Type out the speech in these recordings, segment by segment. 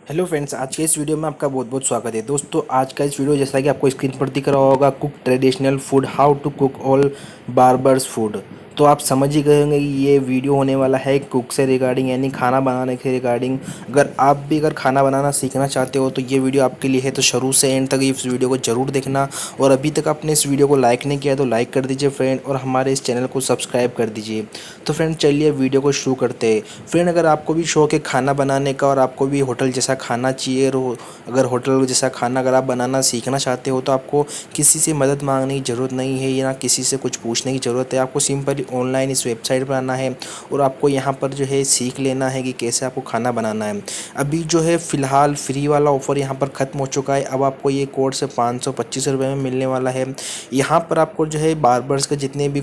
Hello friends, आज के इस वीडियो में आपका बहुत बहुत स्वागत है। दोस्तों, आज का इस वीडियो जैसा कि आपको स्क्रीन पर दिख रहा होगा, cook traditional food, how to cook all Berbers food. तो आप समझ ही गए होंगे कि ये वीडियो होने वाला है कुक से रिगार्डिंग, यानी खाना बनाने के रिगार्डिंग। अगर खाना बनाना सीखना चाहते हो तो ये वीडियो आपके लिए है। तो शुरू से एंड तक इस वीडियो को जरूर देखना। और अभी तक आपने इस वीडियो को लाइक नहीं किया तो लाइक कर दीजिए फ्रेंड, और हमारे इस चैनल को सब्सक्राइब कर दीजिए। तो फ्रेंड, चलिए वीडियो को शुरू करते हैं। फ्रेंड, अगर आपको भी शौक है खाना बनाने का और आपको भी होटल जैसा खाना चाहिए, और अगर होटल जैसा खाना अगर आप बनाना सीखना चाहते हो तो आपको किसी से मदद मांगने की ज़रूरत नहीं है, या किसी से कुछ पूछने की ज़रूरत है। आपको सिंपली ऑनलाइन इस वेबसाइट पर आना है और आपको यहाँ पर जो है सीख लेना है कि कैसे आपको खाना बनाना है। अभी जो है फ़िलहाल फ्री वाला ऑफ़र यहाँ पर ख़त्म हो चुका है। अब आपको ये कोर्स 525 रुपये में मिलने वाला है। यहाँ पर आपको जो है बार्बर्स के जितने भी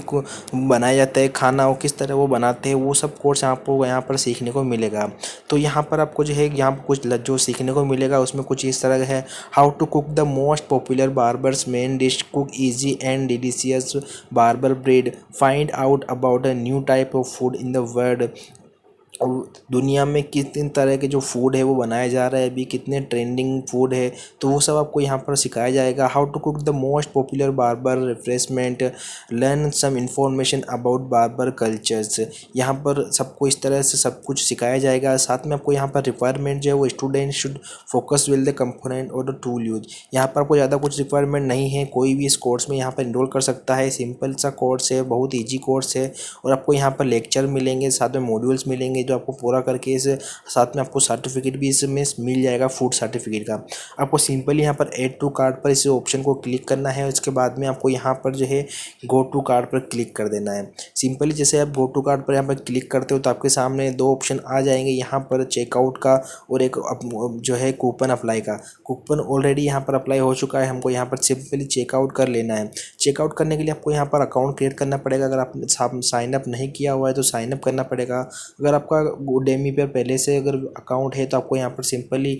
बनाया जाता है खाना, वो किस तरह वो बनाते हैं, वो सब कोर्स आपको यहाँ पर सीखने को मिलेगा। तो यहाँ पर आपको जो है यहाँ पर कुछ जो सीखने को मिलेगा उसमें कुछ इस तरह है। How to cook the most popular Berbers main dish, cook easy and delicious Berber bread, find out about a new type of food in the world. और दुनिया में कितने तरह के जो फूड है वो बनाया जा रहा है, अभी कितने ट्रेंडिंग फूड है, तो वो सब आपको यहाँ पर सिखाया जाएगा। How to cook the most popular Berber refreshment, learn some information about Berber cultures. यहाँ पर सबको इस तरह से सब कुछ सिखाया जाएगा। साथ में आपको यहाँ पर रिक्वायरमेंट जो है वो student should focus will the component और द टूल यूज। यहाँ पर आपको ज़्यादा कुछ रिक्वायरमेंट नहीं है, कोई भी इस कोर्स में यहाँ पर इनरोल कर सकता है। सिंपल सा कोर्स है, बहुत ईजी कोर्स है। और आपको यहाँ पर लेक्चर मिलेंगे, साथ में मॉड्यूल्स मिलेंगे जो आपको पूरा करके इस साथ में आपको सर्टिफिकेट भी इसमें मिल जाएगा, फूड सर्टिफिकेट का। आपको सिंपली यहाँ पर ऐड टू कार्ट पर इस ऑप्शन को क्लिक करना है। उसके बाद में आपको यहाँ पर जो है गो टू कार्ट पर क्लिक कर देना है। सिंपली जैसे आप गो टू कार्ट पर यहाँ पर क्लिक करते हो तो आपके सामने दो ऑप्शन आ जाएंगे, यहाँ पर चेकआउट का और एक जो है कूपन अप्लाई का। कूपन ऑलरेडी यहाँ पर अप्लाई हो चुका है, हमको यहाँ पर सिंपली चेकआउट कर लेना है। चेकआउट करने के लिए आपको यहाँ पर अकाउंट क्रिएट करना पड़ेगा। अगर आप साइन अप नहीं किया हुआ है तो साइन अप करना पड़ेगा। अगर आपका Udemy पर पहले से अगर अकाउंट है तो आपको यहाँ पर सिंपली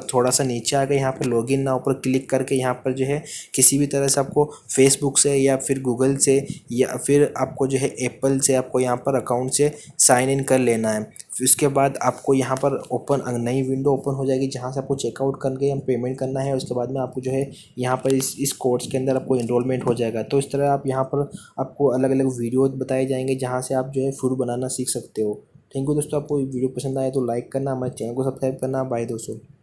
थोड़ा सा नीचे आ गए, यहाँ पर लॉगिन नाउ पर क्लिक करके यहाँ पर जो है किसी भी तरह से आपको फेसबुक से या फिर गूगल से या फिर आपको जो है एप्पल से आपको यहाँ पर अकाउंट से साइन इन कर लेना है। फिर उसके बाद आपको यहाँ पर नई विंडो ओपन हो जाएगी जहाँ से आपको चेकआउट करके हम पेमेंट करना है। उसके बाद में आपको जो है यहाँ पर इस कोर्स के अंदर आपको इनरोलमेंट हो जाएगा। तो इस तरह आप यहाँ पर आपको अलग अलग वीडियो बताए जाएंगे जहाँ से आप जो है फूड बनाना सीख सकते हो। थैंक यू दोस्तों, आपको वीडियो पसंद आए तो लाइक करना, हमारे चैनल को सब्सक्राइब करना। बाय दोस्तों।